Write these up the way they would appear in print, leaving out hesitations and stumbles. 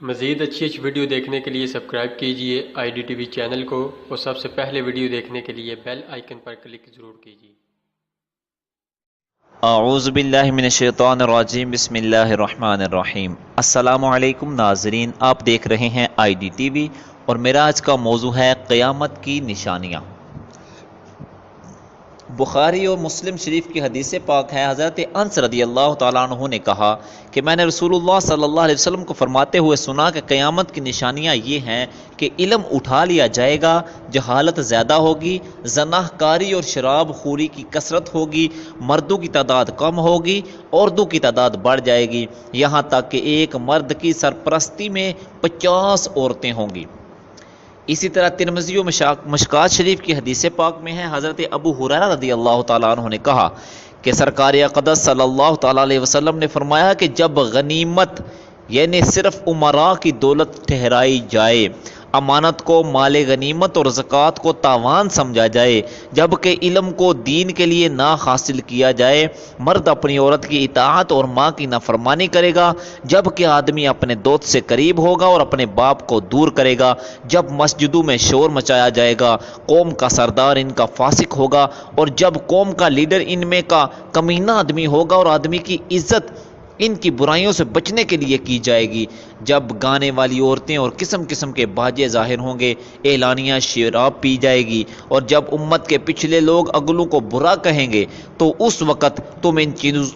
مزید اچھی ویڈیو دیکھنے کے لیے سبسکرائب کیجیے IDTV چینل کو اور سب سے پہلے ویڈیو دیکھنے کے لیے بیل آئیکن پر کلک ضرور کیجیے۔ اعوذ باللہ من الشیطان الرجیم، بسم اللہ الرحمن الرحیم۔ السلام علیکم ناظرین، آپ دیکھ رہے ہیں IDTV اور میرا آج کا موضوع ہے قیامت کی نشانیاں۔ بخاری اور مسلم شریف کی حدیث پاک ہے، حضرت انس رضی اللہ تعالیٰ عنہ نے کہا کہ میں نے رسول اللہ صلی اللہ علیہ وسلم کو فرماتے ہوئے سنا کہ قیامت کی نشانیاں یہ ہیں کہ علم اٹھا لیا جائے گا، جہالت زیادہ ہوگی، زناہ کاری اور شراب خوری کی کثرت ہوگی، مردوں کی تعداد کم ہوگی، عورتوں کی تعداد بڑھ جائے گی، یہاں تک کہ ایک مرد کی سرپرستی میں 50 عورتیں ہوں گی۔ اسی طرح ترمذی و مشکات شریف کی حدیث پاک میں ہے، حضرت ابو ہریرہ رضی اللہ تعالیٰ عنہ نے کہا کہ سرکار اقدس صلی اللہ تعالیٰ علیہ وسلم نے فرمایا کہ جب غنیمت یعنی صرف امراء کی دولت ٹھہرائی جائے، امانت کو مال غنیمت اور زکوٰۃ کو تاوان سمجھا جائے، جبکہ علم کو دین کے لیے نہ حاصل کیا جائے، مرد اپنی عورت کی اطاعت اور ماں کی نافرمانی کرے گا، جبکہ آدمی اپنے دوست سے قریب ہوگا اور اپنے باپ کو دور کرے گا، جب مسجدوں میں شور مچایا جائے گا، قوم کا سردار ان کا فاسق ہوگا، اور جب قوم کا لیڈر ان میں کا کمینہ آدمی ہوگا اور آدمی کی عزت ان کی برائیوں سے بچنے کے لیے کی جائے گی، جب گانے والی عورتیں اور قسم قسم کے باجے ظاہر ہوں گے، اعلانیہ شراب پی جائے گی، اور جب امت کے پچھلے لوگ اگلوں کو برا کہیں گے تو اس وقت تم ان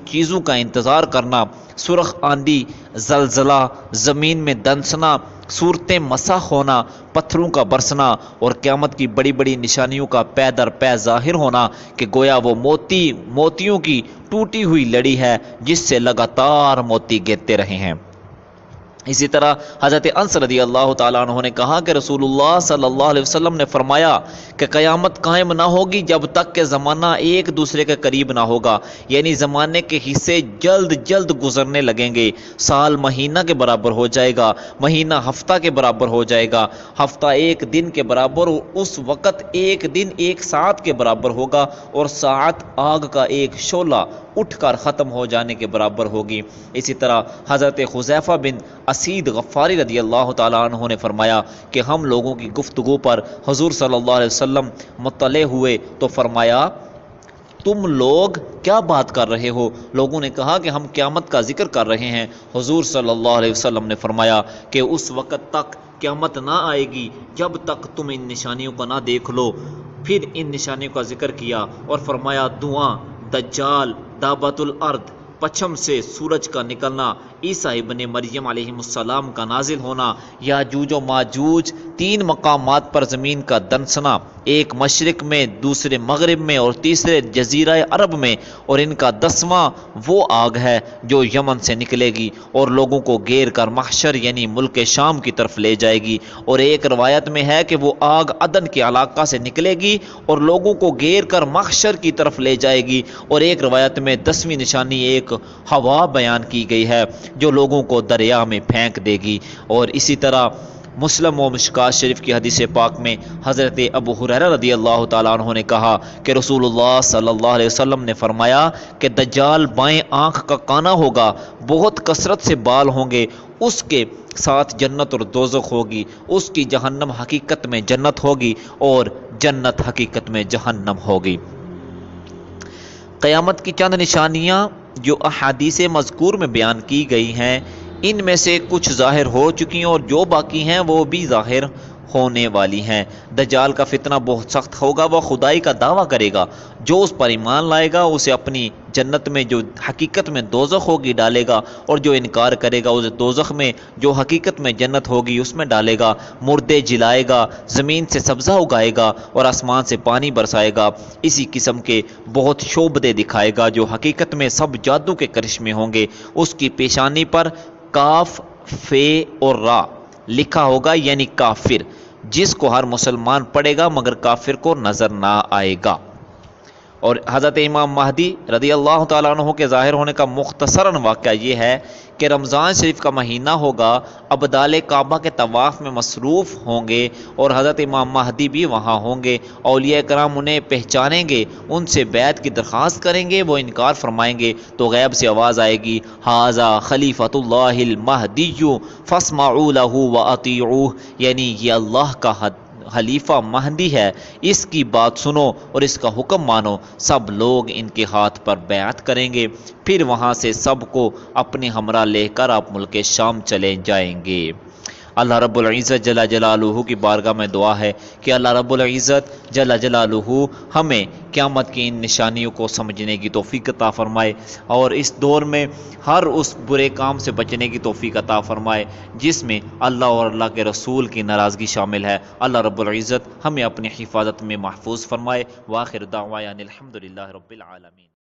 چیزوں کا انتظار کرنا: سرخ آندھی، زلزلہ، زمین میں دنسنا، صورتیں مسح ہونا، پتھروں کا برسنا، اور قیامت کی بڑی بڑی نشانیوں کا پے در پے ظاہر ہونا کہ گویا وہ موتیوں کی ٹوٹی ہوئی لڑی ہے جس سے لگاتار موتی گرتے رہے ہیں۔ اسی طرح حضرت انس رضی اللہ تعالیٰ عنہ نے کہا کہ رسول اللہ صلی اللہ علیہ وسلم نے فرمایا کہ قیامت قائم نہ ہوگی جب تک کہ زمانہ ایک دوسرے کے قریب نہ ہوگا، یعنی زمانے کے حصے جلد جلد گزرنے لگیں گے، سال مہینہ کے برابر ہو جائے گا، مہینہ ہفتہ کے برابر ہو جائے گا، ہفتہ ایک دن کے برابر، اس وقت ایک دن ایک ساعت کے برابر ہوگا، اور ساعت آگ کا ایک شعلہ اٹھ کر ختم ہو جانے کے برابر ہوگی۔ اسی طرح حضرت حذیفہ بن اسید غفاری رضی اللہ تعالیٰ عنہ نے فرمایا کہ ہم لوگوں کی گفتگو پر حضور صلی اللہ علیہ وسلم مطلع ہوئے تو فرمایا: تم لوگ کیا بات کر رہے ہو؟ لوگوں نے کہا کہ ہم قیامت کا ذکر کر رہے ہیں۔ حضور صلی اللہ علیہ وسلم نے فرمایا کہ اس وقت تک قیامت نہ آئے گی جب تک تم ان نشانیوں کو نہ دیکھ لو۔ پھر ان نشانیوں کا ذکر کیا اور فرمایا: دعاں، دجال، دابت الارض، پچھم سے سورج کا نکلنا، عیسیٰ ابن مریم علیہ السلام کا نازل ہونا، یاجوج و ماجوج، 3 مقامات پر زمین کا دنسنا، ایک مشرق میں، دوسرے مغرب میں اور تیسرے جزیرہ عرب میں، اور ان کا 10واں وہ آگ ہے جو یمن سے نکلے گی اور لوگوں کو گھیر کر محشر یعنی ملک شام کی طرف لے جائے گی، اور ایک روایت میں ہے کہ وہ آگ عدن کے علاقہ سے نکلے گی اور لوگوں کو گھیر کر محشر کی طرف لے جائے گی، اور ایک روایت میں 10ویں نشانی ایک ہوا بیان کی گئی ہے جو لوگوں کو دریا میں پھینک دے گی۔ اور اسی طرح مسلم و مشکات شریف کی حدیث پاک میں حضرت ابو ہریرہ رضی اللہ تعالیٰ عنہ نے کہا کہ رسول اللہ صلی اللہ علیہ وسلم نے فرمایا کہ دجال بائیں آنکھ کا کانا ہوگا، بہت کثرت سے بال ہوں گے، اس کے ساتھ جنت اور دوزخ ہوگی، اس کی جہنم حقیقت میں جنت ہوگی اور جنت حقیقت میں جہنم ہوگی۔ قیامت کی چند نشانیاں جو احادیث مذکور میں بیان کی گئی ہیں، ان میں سے کچھ ظاہر ہو چکی ہیں اور جو باقی ہیں وہ بھی ظاہر ہونے والی ہیں۔ دجال کا فتنہ بہت سخت ہوگا، وہ خدائی کا دعویٰ کرے گا، جو اس پر ایمان لائے گا اسے اپنی جنت میں جو حقیقت میں دوزخ ہوگی ڈالے گا، اور جو انکار کرے گا اسے دوزخ میں جو حقیقت میں جنت ہوگی اس میں ڈالے گا، مردے جلائے گا، زمین سے سبزہ اگائے گا اور آسمان سے پانی برسائے گا، اسی قسم کے بہت شعبدے دکھائے گا جو حقیقت میں سب جادو کے کرشمے ہوں گے۔ اس کی پیشانی پر کاف، فے اور را لکھا ہوگا یعنی کافر، جس کو ہر مسلمان پڑھے گا مگر کافر کو نظر نہ آئے گا۔ اور حضرت امام مہدی رضی اللہ تعالیٰ عنہ کے ظاہر ہونے کا مختصراً واقعہ یہ ہے کہ رمضان شریف کا مہینہ ہوگا، ابدال کعبہ کے طواف میں مصروف ہوں گے اور حضرت امام مہدی بھی وہاں ہوں گے، اولیاء کرام انہیں پہچانیں گے، ان سے بیعت کی درخواست کریں گے، وہ انکار فرمائیں گے تو غیب سے آواز آئے گی، ھذا خلیفۃ اللہ المہدی فاسمعوا لہ واطیعوہ، یعنی یہ اللہ کا خلیفہ مہدی ہے، اس کی بات سنو اور اس کا حکم مانو۔ سب لوگ ان کے ہاتھ پر بیعت کریں گے، پھر وہاں سے سب کو اپنے ہمراہ لے کر آپ ملک شام چلے جائیں گے۔ اللہ رب العزت جل جلالہ کی بارگاہ میں دعا ہے کہ اللہ رب العزت جل جلالہ ہمیں قیامت کی ان نشانیوں کو سمجھنے کی توفیق عطا فرمائے اور اس دور میں ہر اس برے کام سے بچنے کی توفیق عطا فرمائے جس میں اللہ اور اللہ کے رسول کی ناراضگی شامل ہے۔ اللہ رب العزت ہمیں اپنی حفاظت میں محفوظ فرمائے۔ وآخر دعوانا الحمدللہ رب العالمین۔